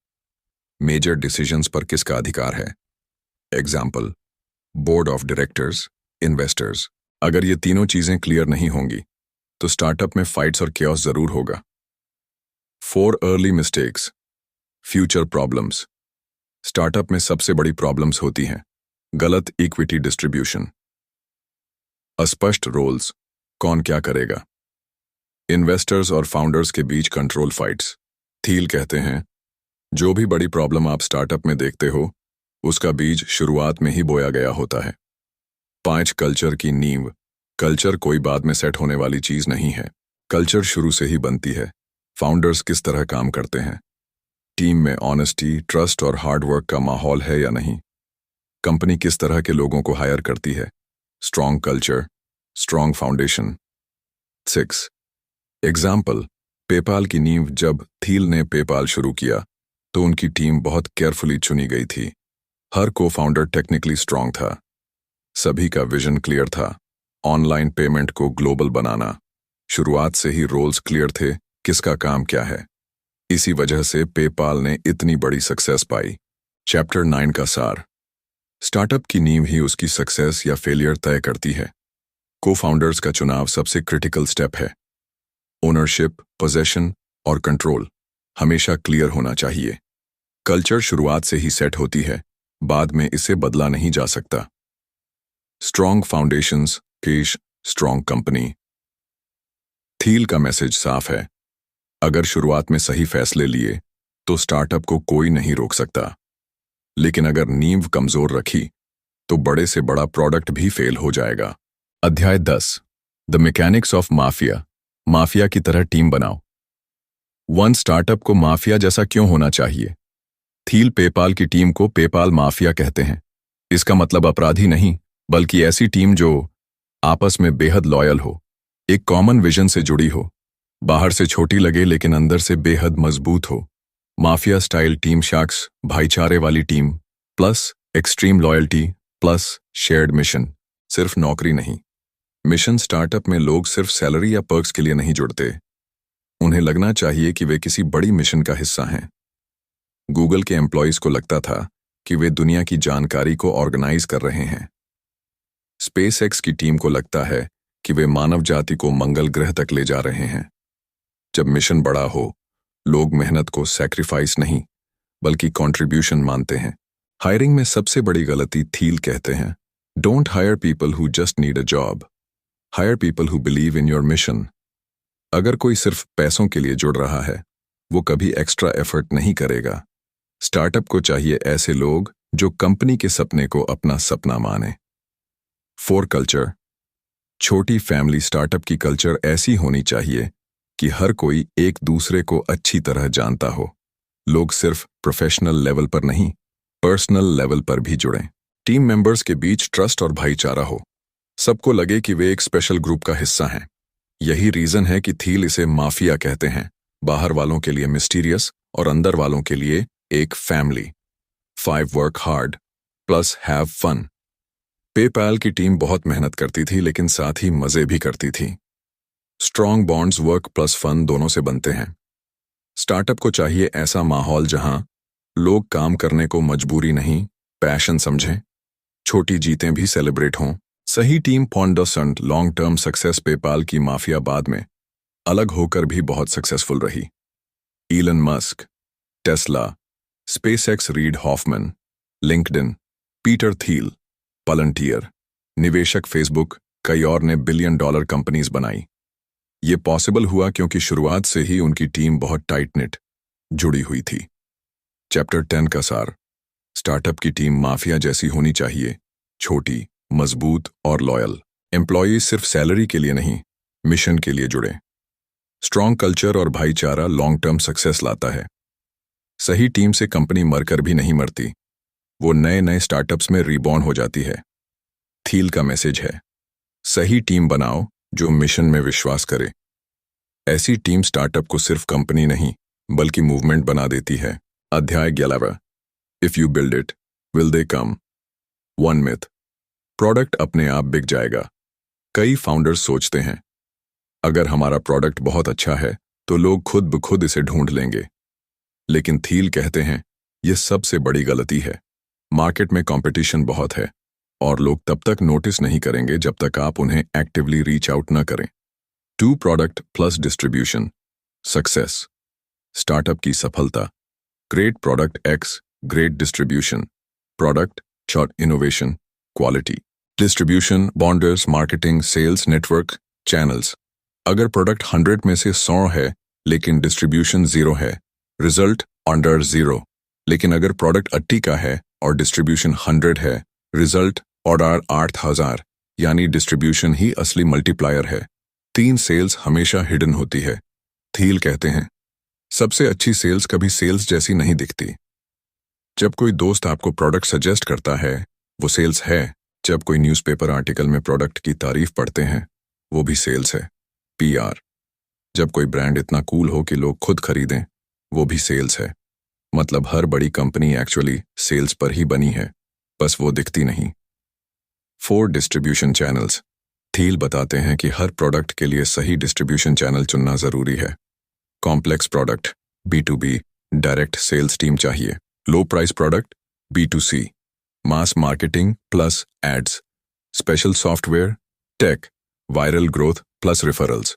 मेजर डिसीजंस पर किसका अधिकार है? Example, board of directors, investors. अगर ये तीनों चीजें क्लियर नहीं होंगी तो स्टार्टअप में फाइट्स और केओस जरूर होगा। 4 early mistakes, future problems. Startup में सबसे बड़ी प्रॉब्लम्स होती हैं गलत इक्विटी डिस्ट्रीब्यूशन, अस्पष्ट रोल्स, कौन क्या करेगा, इन्वेस्टर्स और फाउंडर्स के बीच कंट्रोल फाइट्स। थील कहते हैं, जो भी बड़ी प्रॉब्लम आप स्टार्टअप में देखते हो उसका बीज शुरुआत में ही बोया गया होता है। 5 कल्चर की नींव। कल्चर कोई बाद में सेट होने वाली चीज नहीं है, कल्चर शुरू से ही बनती है। फाउंडर्स किस तरह काम करते हैं, टीम में ऑनेस्टी, ट्रस्ट और हार्डवर्क का माहौल है या नहीं, कंपनी किस तरह के लोगों को हायर करती है, strong culture, strong foundation. 6. Example, PayPal की नींव। जब थील ने पेपाल शुरू किया तो उनकी टीम बहुत केयरफुली चुनी गई थी। हर को फाउंडर टेक्निकली स्ट्रॉन्ग था, सभी का विजन क्लियर था, ऑनलाइन पेमेंट को ग्लोबल बनाना। शुरुआत से ही रोल्स क्लियर थे, किसका काम क्या है। इसी वजह से पेपाल ने इतनी बड़ी सक्सेस पाई। चैप्टर 9 का सार। स्टार्टअप की नींव ही उसकी सक्सेस या फेलियर तय करती है। को फाउंडर्स का चुनाव सबसे क्रिटिकल स्टेप है। ओनरशिप, पोजेशन और कंट्रोल हमेशा क्लियर होना चाहिए। कल्चर शुरुआत से ही सेट होती है, बाद में इसे बदला नहीं जा सकता। स्ट्रॉन्ग फाउंडेशंस केश स्ट्रॉन्ग कंपनी। थील का मैसेज साफ है, अगर शुरुआत में सही फैसले लिए तो स्टार्टअप को कोई नहीं रोक सकता, लेकिन अगर नींव कमजोर रखी तो बड़े से बड़ा प्रोडक्ट भी फेल हो जाएगा। अध्याय 10, the mechanics of mafia. Mafia की तरह टीम बनाओ। वन स्टार्टअप को माफिया जैसा क्यों होना चाहिए? थील पेपाल की टीम को पेपाल माफिया कहते हैं। इसका मतलब अपराधी नहीं, बल्कि ऐसी टीम जो आपस में बेहद लॉयल हो, एक कॉमन विजन से जुड़ी हो, बाहर से छोटी लगे लेकिन अंदर से बेहद मजबूत हो। माफिया स्टाइल टीम शार्क्स, भाईचारे वाली team plus extreme loyalty plus shared mission. सिर्फ नौकरी नहीं, मिशन। स्टार्टअप में लोग सिर्फ सैलरी या पर्क्स के लिए नहीं जुड़ते, उन्हें लगना चाहिए कि वे किसी बड़ी मिशन का हिस्सा हैं। गूगल के एम्प्लॉइज को लगता था कि वे दुनिया की जानकारी को ऑर्गेनाइज कर रहे हैं। स्पेसएक्स की टीम को लगता है कि वे मानव जाति को मंगल ग्रह तक ले जा रहे हैं। जब मिशन बड़ा हो, लोग मेहनत को सैक्रिफाइस नहीं बल्कि कंट्रीब्यूशन मानते हैं। हायरिंग में सबसे बड़ी गलती थील कहते हैं, don't hire people who just need a job, hire people who believe in your mission. अगर कोई सिर्फ पैसों के लिए जुड़ रहा है, वो कभी एक्स्ट्रा एफर्ट नहीं करेगा। स्टार्टअप को चाहिए ऐसे लोग जो कंपनी के सपने को अपना सपना माने। 4 कल्चर। छोटी फैमिली स्टार्टअप की कल्चर ऐसी होनी चाहिए कि हर कोई एक दूसरे को अच्छी तरह जानता हो। लोग सिर्फ प्रोफेशनल लेवल पर नहीं, पर्सनल लेवल पर भी जुड़ें। टीम मेंबर्स के बीच ट्रस्ट और भाईचारा हो, सबको लगे कि वे एक स्पेशल ग्रुप का हिस्सा हैं। यही रीजन है कि थील इसे माफिया कहते हैं, बाहर वालों के लिए मिस्टीरियस और अंदर वालों के लिए एक family. 5 work hard plus have fun. PayPal की टीम बहुत मेहनत करती थी लेकिन साथ ही मजे भी करती थी। Strong bonds work plus fun दोनों से बनते हैं। स्टार्टअप को चाहिए ऐसा माहौल जहां लोग काम करने को मजबूरी नहीं, पैशन समझें। छोटी जीतें भी सेलिब्रेट हों। सही team founders long term success. PayPal की माफिया बाद में अलग होकर भी बहुत सक्सेसफुल रही। Elon Musk, Tesla, SpaceX, Reed Hoffman, LinkedIn, Peter Thiel, Palantir, निवेशक फेसबुक, कई और ने $1 बिलियन कंपनीज बनाई। ये पॉसिबल हुआ क्योंकि शुरुआत से ही उनकी टीम बहुत टाइट निट जुड़ी हुई थी। चैप्टर 10 का सार। स्टार्टअप की टीम माफिया जैसी होनी चाहिए, छोटी, मजबूत और लॉयल। एम्प्लॉयज सिर्फ सैलरी के लिए नहीं, मिशन के लिए जुड़े। स्ट्रॉन्ग कल्चर और भाईचारा लॉन्ग टर्म सक्सेस लाता है। सही टीम से कंपनी मरकर भी नहीं मरती, वो नए नए स्टार्टअप्स में रीबॉर्न हो जाती है। थील का मैसेज है, सही टीम बनाओ जो मिशन में विश्वास करे। ऐसी टीम स्टार्टअप को सिर्फ कंपनी नहीं बल्कि मूवमेंट बना देती है। अध्याय 11, if you build it will they come. One myth, product अपने आप बिक जाएगा। कई फाउंडर्स सोचते हैं अगर हमारा प्रोडक्ट बहुत अच्छा है तो लोग खुद ब खुद इसे ढूंढ लेंगे। लेकिन थील कहते हैं यह सबसे बड़ी गलती है। मार्केट में कंपटीशन बहुत है और लोग तब तक नोटिस नहीं करेंगे जब तक आप उन्हें एक्टिवली रीच आउट न करें। 2 product plus distribution success. Startup की सफलता। Great product x great distribution. Product short innovation quality. Distribution बॉन्डर्स मार्केटिंग सेल्स नेटवर्क चैनल्स। अगर प्रोडक्ट 100 में से 100 है लेकिन डिस्ट्रीब्यूशन 0 है, रिजल्ट अंडर 0। लेकिन अगर प्रोडक्ट 80 का है और डिस्ट्रीब्यूशन 100 है, रिजल्ट ऑर्डर 8000, यानी डिस्ट्रीब्यूशन ही असली मल्टीप्लायर है। 3 सेल्स हमेशा हिडन होती है। थील कहते हैं सबसे अच्छी सेल्स कभी सेल्स जैसी नहीं दिखती। जब कोई दोस्त आपको प्रोडक्ट सजेस्ट करता है वो सेल्स है। जब कोई न्यूज़पेपर आर्टिकल में प्रोडक्ट की तारीफ पढ़ते हैं वो भी सेल्स है। पीआर। जब कोई ब्रांड इतना कूल हो कि लोग खुद खरीदें वो भी सेल्स है। मतलब हर बड़ी कंपनी एक्चुअली सेल्स पर ही बनी है, बस वो दिखती नहीं। 4 डिस्ट्रीब्यूशन चैनल्स। थील बताते हैं कि हर प्रोडक्ट के लिए सही डिस्ट्रीब्यूशन चैनल चुनना जरूरी है। Complex product B2B direct sales team चाहिए। Low price product B2C mass marketing plus ads. Special software tech viral growth plus referrals.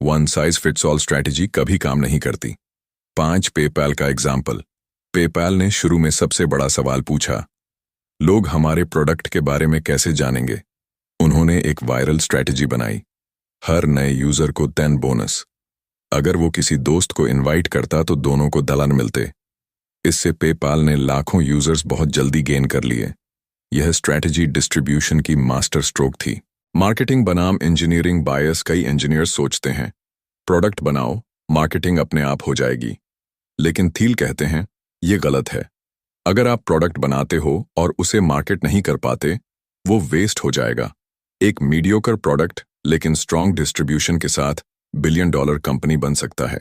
One size fits all strategy कभी काम नहीं करती। 5 पेपैल का एग्जाम्पल। पेपैल ने शुरू में सबसे बड़ा सवाल पूछा, लोग हमारे प्रोडक्ट के बारे में कैसे जानेंगे। उन्होंने एक वायरल स्ट्रैटेजी बनाई, हर नए यूजर को 10 बोनस। अगर वो किसी दोस्त को इनवाइट करता तो दोनों को दलान मिलते। इससे पेपाल ने लाखों यूजर्स बहुत जल्दी गेन कर लिए। यह स्ट्रैटेजी डिस्ट्रीब्यूशन की मास्टर स्ट्रोक थी। मार्केटिंग बनाम इंजीनियरिंग बायस। कई इंजीनियर्स सोचते हैं प्रोडक्ट बनाओ मार्केटिंग अपने आप हो जाएगी, लेकिन थील कहते हैं यह गलत है। अगर आप प्रोडक्ट बनाते हो और उसे मार्केट नहीं कर पाते वो वेस्ट हो जाएगा। एक मीडियोकर प्रोडक्ट लेकिन स्ट्रॉन्ग डिस्ट्रीब्यूशन के साथ $1 बिलियन कंपनी बन सकता है।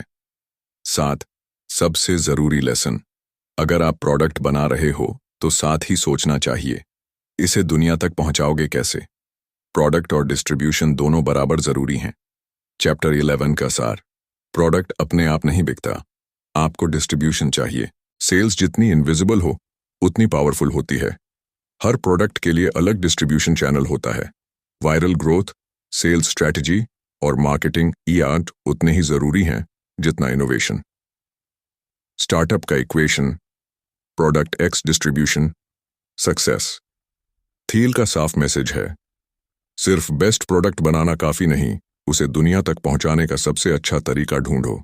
7 सबसे जरूरी लेसन। अगर आप प्रोडक्ट बना रहे हो तो साथ ही सोचना चाहिए इसे दुनिया तक पहुंचाओगे कैसे। प्रोडक्ट और डिस्ट्रीब्यूशन दोनों बराबर जरूरी हैं। चैप्टर 11 का सार। प्रोडक्ट अपने आप नहीं बिकता, आपको डिस्ट्रीब्यूशन चाहिए। सेल्स जितनी इनविजिबल हो उतनी पावरफुल होती है। हर प्रोडक्ट के लिए अलग डिस्ट्रीब्यूशन चैनल होता है। वायरल ग्रोथ सेल्स स्ट्रैटेजी और मार्केटिंग ईआर उतने ही जरूरी हैं जितना इनोवेशन। स्टार्टअप का equation product x distribution success. Thiel का साफ मैसेज है सिर्फ बेस्ट प्रोडक्ट बनाना काफी नहीं, उसे दुनिया तक पहुंचाने का सबसे अच्छा तरीका ढूंढो।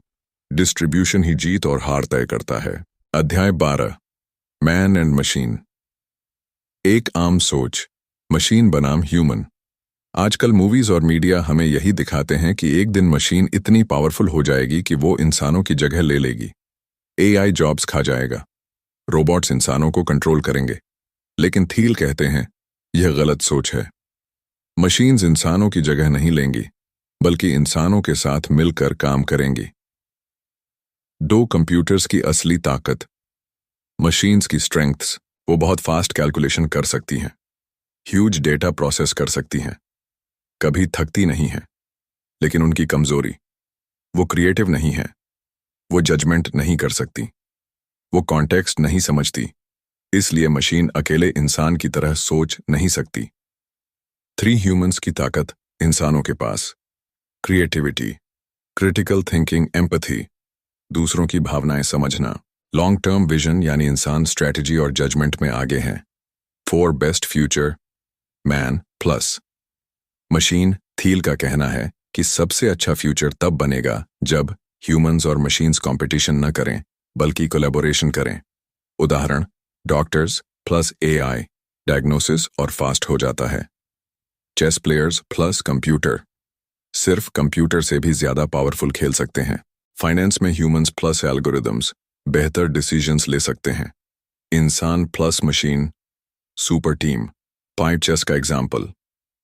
डिस्ट्रीब्यूशन ही जीत और हार तय करता है। अध्याय 12 मैन एंड मशीन। एक आम सोच मशीन बनाम ह्यूमन। आजकल मूवीज और मीडिया हमें यही दिखाते हैं कि एक दिन मशीन इतनी पावरफुल हो जाएगी कि वो इंसानों की जगह ले लेगी। AI जॉब्स खा जाएगा, रोबोट्स इंसानों को कंट्रोल करेंगे। लेकिन थील कहते हैं यह गलत सोच है। मशीन्स इंसानों की जगह नहीं लेंगी बल्कि इंसानों के साथ मिलकर काम करेंगी। 2 कंप्यूटर्स की असली ताकत। मशीन्स की स्ट्रेंथ्स, वो बहुत फास्ट कैलकुलेशन कर सकती हैं, ह्यूज डेटा प्रोसेस कर सकती हैं, कभी थकती नहीं हैं। लेकिन उनकी कमजोरी, वो क्रिएटिव नहीं है, वो जजमेंट नहीं कर सकती, वो कॉन्टेक्स्ट नहीं समझती। इसलिए मशीन अकेले इंसान की तरह सोच नहीं सकती। 3 ह्यूमंस की ताकत इंसानों के पास। क्रिएटिविटी, क्रिटिकल थिंकिंग, एम्पैथी, दूसरों की भावनाएं समझना, लॉन्ग टर्म विजन यानी इंसान स्ट्रैटेजी और जजमेंट में आगे हैं। 4 best future man plus machine. Thiel का कहना है कि सबसे अच्छा फ्यूचर तब बनेगा जब ह्यूमंस और मशीन्स कंपटीशन न करें बल्कि कोलैबोरेशन करें। उदाहरण डॉक्टर्स प्लस AI डायग्नोसिस और फास्ट हो जाता है। चेस प्लेयर्स प्लस कंप्यूटर सिर्फ कंप्यूटर से भी ज्यादा पावरफुल खेल सकते हैं। फाइनेंस में ह्यूमंस प्लस एल्गोरिदम्स बेहतर डिसीजंस ले सकते हैं। इंसान प्लस मशीन सुपर टीम। पाइप चेस का एग्जाम्पल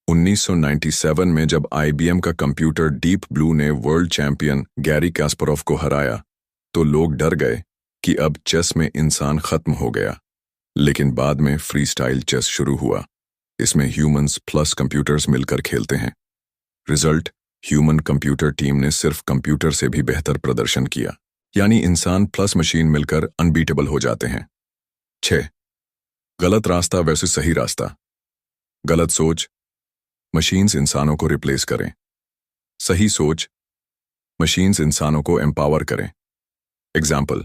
1997 में जब IBM का कंप्यूटर डीप ब्लू ने वर्ल्ड चैंपियन गैरी कास्परोव को हराया तो लोग डर गए कि अब चेस में इंसान खत्म हो गया। लेकिन बाद में फ्री स्टाइल चेस शुरू हुआ। इसमें ह्यूमंस प्लस कंप्यूटर्स मिलकर खेलते हैं। रिजल्ट, ह्यूमन कंप्यूटर टीम ने सिर्फ कंप्यूटर से भी बेहतर प्रदर्शन किया, यानी इंसान प्लस मशीन मिलकर अनबीटेबल हो जाते हैं। 6. गलत रास्ता वर्सेस सही रास्ता। गलत सोच, मशीन्स इंसानों को रिप्लेस करें। सही सोच, मशीन्स इंसानों को एम्पावर करें। एग्जाम्पल,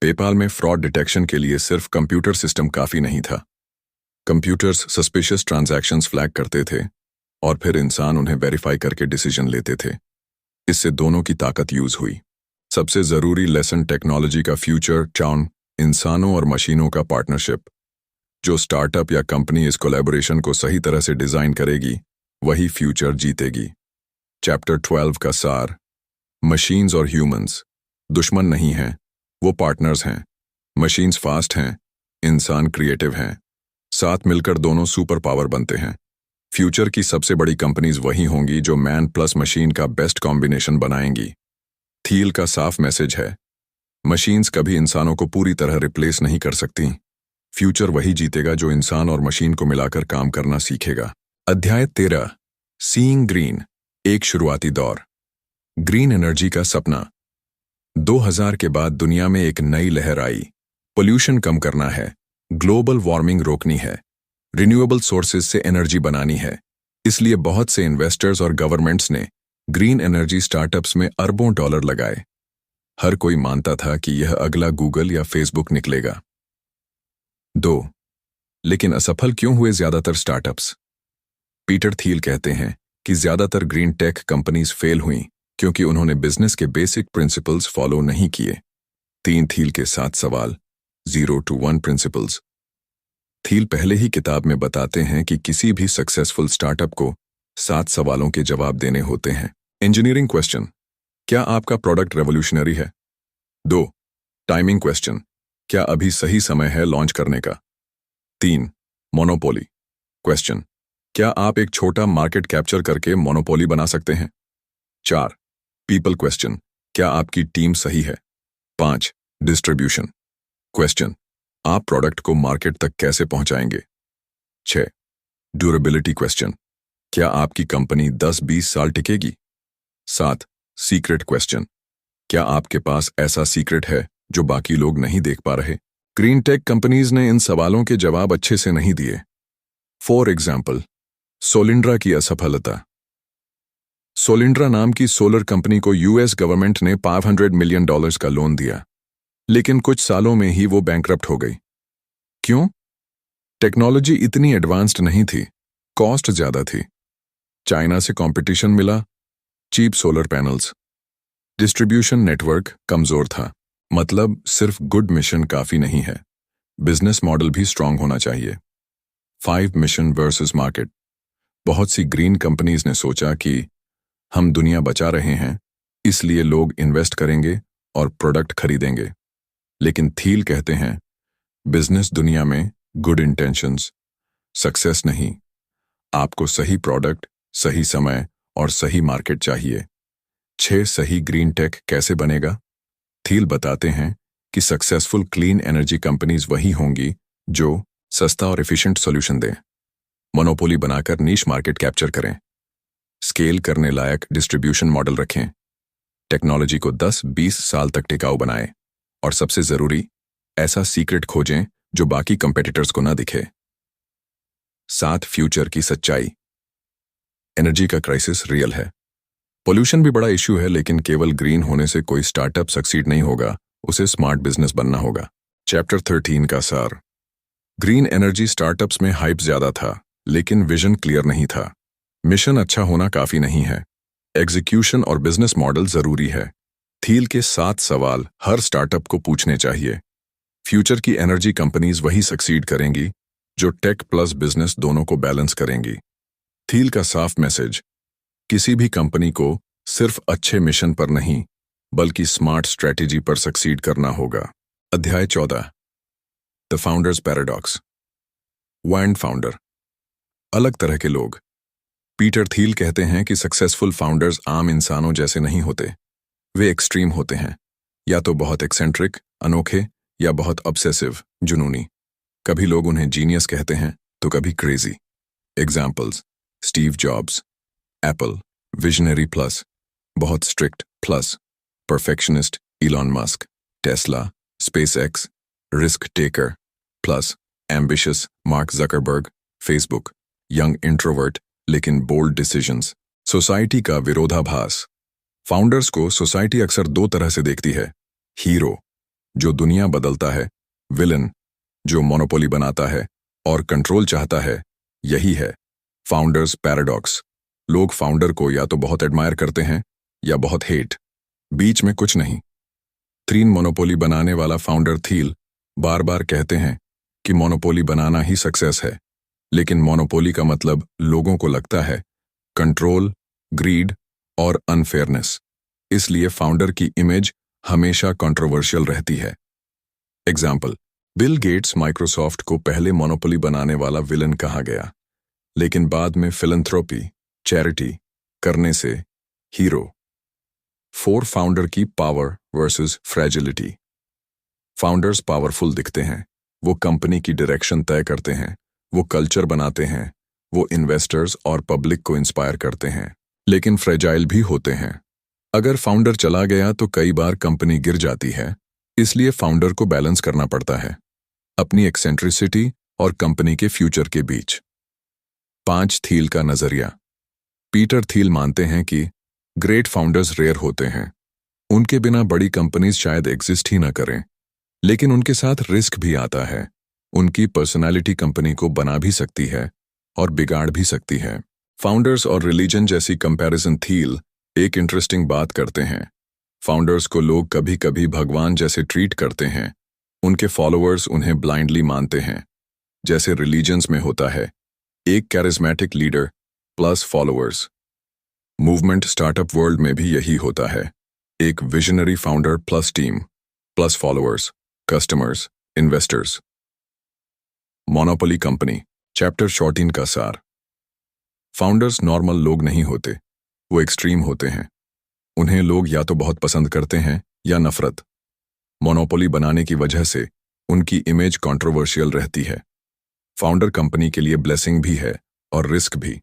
पेपाल में फ्रॉड डिटेक्शन के लिए सिर्फ कंप्यूटर सिस्टम काफी नहीं था। कंप्यूटर्स सस्पिशियस ट्रांजैक्शंस फ्लैग करते थे और फिर इंसान उन्हें वेरीफाई करके डिसीजन लेते थे। इससे दोनों की ताकत यूज हुई। सबसे जरूरी लेसन टेक्नोलॉजी का फ्यूचर टाउन, इंसानों और मशीनों का पार्टनरशिप। जो स्टार्टअप या कंपनी इस कोलैबोरेशन को सही तरह से डिजाइन करेगी, वही फ्यूचर जीतेगी। चैप्टर 12 का सार, मशीन्स और ह्यूमंस दुश्मन नहीं हैं, वो पार्टनर्स हैं। मशीन्स फास्ट हैं, इंसान क्रिएटिव हैं। साथ मिलकर दोनों सुपर पावर बनते हैं। फ्यूचर की सबसे बड़ी कंपनीज वही होंगी जो मैन प्लस मशीन का बेस्ट कॉम्बिनेशन बनाएंगी। थील का साफ मैसेज है, मशीन्स कभी इंसानों को पूरी तरह रिप्लेस नहीं कर सकती। फ्यूचर वही जीतेगा जो इंसान और मशीन को मिलाकर काम करना सीखेगा। अध्याय 13, सीइंग ग्रीन, एक शुरुआती दौर। ग्रीन एनर्जी का सपना। 2000 के बाद दुनिया में एक नई लहर आई। पोल्यूशन कम करना है, ग्लोबल वार्मिंग रोकनी है, रिन्यूएबल सोर्सेज से एनर्जी बनानी है। इसलिए बहुत से इन्वेस्टर्स और गवर्नमेंट्स ने ग्रीन एनर्जी स्टार्टअप्स में अरबों डॉलर लगाए। हर कोई मानता था कि यह अगला गूगल या फेसबुक निकलेगा। 2. लेकिन असफल क्यों हुए ज्यादातर स्टार्टअप्स? पीटर थील कहते हैं कि ज्यादातर ग्रीन टेक कंपनीज फेल हुईं क्योंकि उन्होंने बिजनेस के बेसिक प्रिंसिपल्स फॉलो नहीं किए। 3 थील के 7 सवाल, 0 to 1 प्रिंसिपल्स। थील पहले ही किताब में बताते हैं कि किसी भी सक्सेसफुल स्टार्टअप को 7 सवालों के जवाब देने होते हैं। इंजीनियरिंग क्वेश्चन, क्या आपका प्रोडक्ट रेवोल्यूशनरी है? 2. टाइमिंग क्वेश्चन, क्या अभी सही समय है लॉन्च करने का? 3. मोनोपोली क्वेश्चन, क्या आप एक छोटा मार्केट कैप्चर करके मोनोपोली बना सकते हैं? 4. पीपल क्वेश्चन, क्या आपकी टीम सही है? 5. डिस्ट्रीब्यूशन क्वेश्चन, आप प्रोडक्ट को मार्केट तक कैसे पहुंचाएंगे? 6. ड्यूरेबिलिटी क्वेश्चन, क्या आपकी कंपनी 10-20 साल टिकेगी? 7. सीक्रेट क्वेश्चन, क्या आपके पास ऐसा सीक्रेट है जो बाकी लोग नहीं देख पा रहे? ग्रीन टेक कंपनीज ने इन सवालों के जवाब अच्छे से नहीं दिए। फॉर एग्जाम्पल, सोलिंड्रा की असफलता। सोलिंड्रा नाम की सोलर कंपनी को यूएस गवर्नमेंट ने $500 मिलियन का लोन दिया, लेकिन कुछ सालों में ही वो बैंकरप्ट हो गई। क्यों? टेक्नोलॉजी इतनी एडवांस्ड नहीं थी, कॉस्ट ज्यादा थी। चाइना से कंपटीशन मिला, cheap solar panels. Distribution network कमजोर था। मतलब सिर्फ गुड मिशन काफी नहीं है, बिजनेस मॉडल भी स्ट्रांग होना चाहिए। 5 मिशन वर्सेस मार्केट। बहुत सी ग्रीन कंपनीज ने सोचा कि हम दुनिया बचा रहे हैं, इसलिए लोग इन्वेस्ट करेंगे और प्रोडक्ट खरीदेंगे। लेकिन थील कहते हैं, बिजनेस दुनिया में गुड इंटेंशंस सक्सेस नहीं। आपको सही प्रोडक्ट, सही समय और सही मार्केट चाहिए। 6 सही ग्रीन टेक कैसे बनेगा? थील बताते हैं कि सक्सेसफुल क्लीन एनर्जी कंपनीज वही होंगी जो सस्ता और एफिशिएंट सॉल्यूशन दें, मोनोपोली बनाकर नीश मार्केट कैप्चर करें, स्केल करने लायक डिस्ट्रीब्यूशन मॉडल रखें, टेक्नोलॉजी को 10-20 साल तक टिकाऊ बनाएं और सबसे जरूरी, ऐसा सीक्रेट खोजें जो बाकी कंपेटिटर्स को ना दिखे। 7 फ्यूचर की सच्चाई। एनर्जी का क्राइसिस रियल है। पोल्यूशन भी बड़ा इश्यू है, लेकिन केवल ग्रीन होने से कोई स्टार्टअप सक्सीड नहीं होगा, उसे स्मार्ट बिजनेस बनना होगा। चैप्टर 13 का सार। ग्रीन एनर्जी स्टार्टअप्स में हाइप ज्यादा था, लेकिन विजन क्लियर नहीं था। मिशन अच्छा होना काफी नहीं है, एग्जीक्यूशन और बिजनेस मॉडल जरूरी है। थील के 7 सवाल हर स्टार्टअप को पूछने चाहिए। फ्यूचर की एनर्जी कंपनीज वही सक्सीड करेंगी जो टेक प्लस बिजनेस दोनों को बैलेंस करेंगी। थील का साफ मैसेज, किसी भी कंपनी को सिर्फ अच्छे मिशन पर नहीं, बल्कि स्मार्ट स्ट्रेटेजी पर सक्सीड करना होगा। अध्याय 14, the founders paradox. Wind founder, अलग तरह के लोग। पीटर थील कहते हैं कि सक्सेसफुल फाउंडर्स आम इंसानों जैसे नहीं होते, वे एक्सट्रीम होते हैं, या तो बहुत एक्सेंट्रिक, अनोखे, या बहुत ऑब्सेसिव, जुनूनी। कभी लोग उन्हें जीनियस कहते हैं तो कभी crazy. Examples: Steve Jobs, Apple, visionary plus, बहुत strict plus, perfectionist Elon Musk, Tesla, SpaceX, risk taker plus, ambitious Mark Zuckerberg, Facebook, young introvert लेकिन बोल्ड डिसीजंस। सोसाइटी का विरोधाभास। फाउंडर्स को सोसाइटी अक्सर दो तरह से देखती है: हीरो, जो दुनिया बदलता है; विलन, जो मोनोपोली बनाता है और कंट्रोल चाहता है। यही है फाउंडर्स पैराडॉक्स। लोग फाउंडर को या तो बहुत एडमायर करते हैं या बहुत हेट, बीच में कुछ नहीं। 3 मोनोपोली बनाने वाला फाउंडर थील बार बार कहते हैं कि मोनोपोली बनाना ही सक्सेस है, लेकिन मोनोपोली का मतलब लोगों को लगता है कंट्रोल, ग्रीड और अनफेयरनेस। इसलिए फाउंडर की इमेज हमेशा कंट्रोवर्शियल रहती है। एग्जाम्पल: बिल गेट्स माइक्रोसॉफ्ट को पहले मोनोपोली बनाने वाला विलन कहा गया, लेकिन बाद में फिलैंथ्रोपी, चैरिटी करने से हीरो। 4 फाउंडर की power versus fragility. Founders powerful दिखते हैं, वो कंपनी की डायरेक्शन तय करते हैं, वो कल्चर बनाते हैं, वो इन्वेस्टर्स और पब्लिक को इंस्पायर करते हैं, लेकिन फ्रेजाइल भी होते हैं। अगर फाउंडर चला गया तो कई बार कंपनी गिर जाती है, इसलिए फाउंडर को बैलेंस करना पड़ता है अपनी एक्सेंट्रिसिटी और कंपनी के फ्यूचर के बीच। 5 थील का नजरिया। पीटर थील मानते हैं कि ग्रेट फाउंडर्स रेयर होते हैं। उनके बिना बड़ी कंपनीज शायद एग्जिस्ट ही ना करें, लेकिन उनके साथ रिस्क भी आता है। उनकी पर्सनालिटी कंपनी को बना भी सकती है और बिगाड़ भी सकती है। फाउंडर्स और रिलीजन जैसी कंपैरिजन थील एक इंटरेस्टिंग बात करते हैं। फाउंडर्स को लोग कभी कभी भगवान जैसे ट्रीट करते हैं, उनके फॉलोअर्स उन्हें ब्लाइंडली मानते हैं, जैसे रिलीजन्स में होता है, एक charismatic leader plus followers. Movement startup world में भी यही होता है, एक visionary founder plus team plus followers, customers, investors. Monopoly company chapter 14 का सार। फाउंडर्स नॉर्मल लोग नहीं होते, वो एक्सट्रीम होते हैं। उन्हें लोग या तो बहुत पसंद करते हैं या नफरत। मोनोपोली बनाने की वजह से उनकी इमेज कंट्रोवर्शियल रहती है। फाउंडर कंपनी के लिए ब्लेसिंग भी है और रिस्क भी,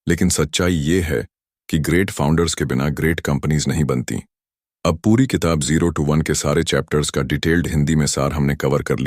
लेकिन सच्चाई ये है कि ग्रेट फाउंडर्स के बिना ग्रेट कंपनीज नहीं बनती। अब पूरी किताब 0 to 1 के सारे चैप्टर्स का डिटेल्ड हिंदी में सार हमने कवर कर लिया।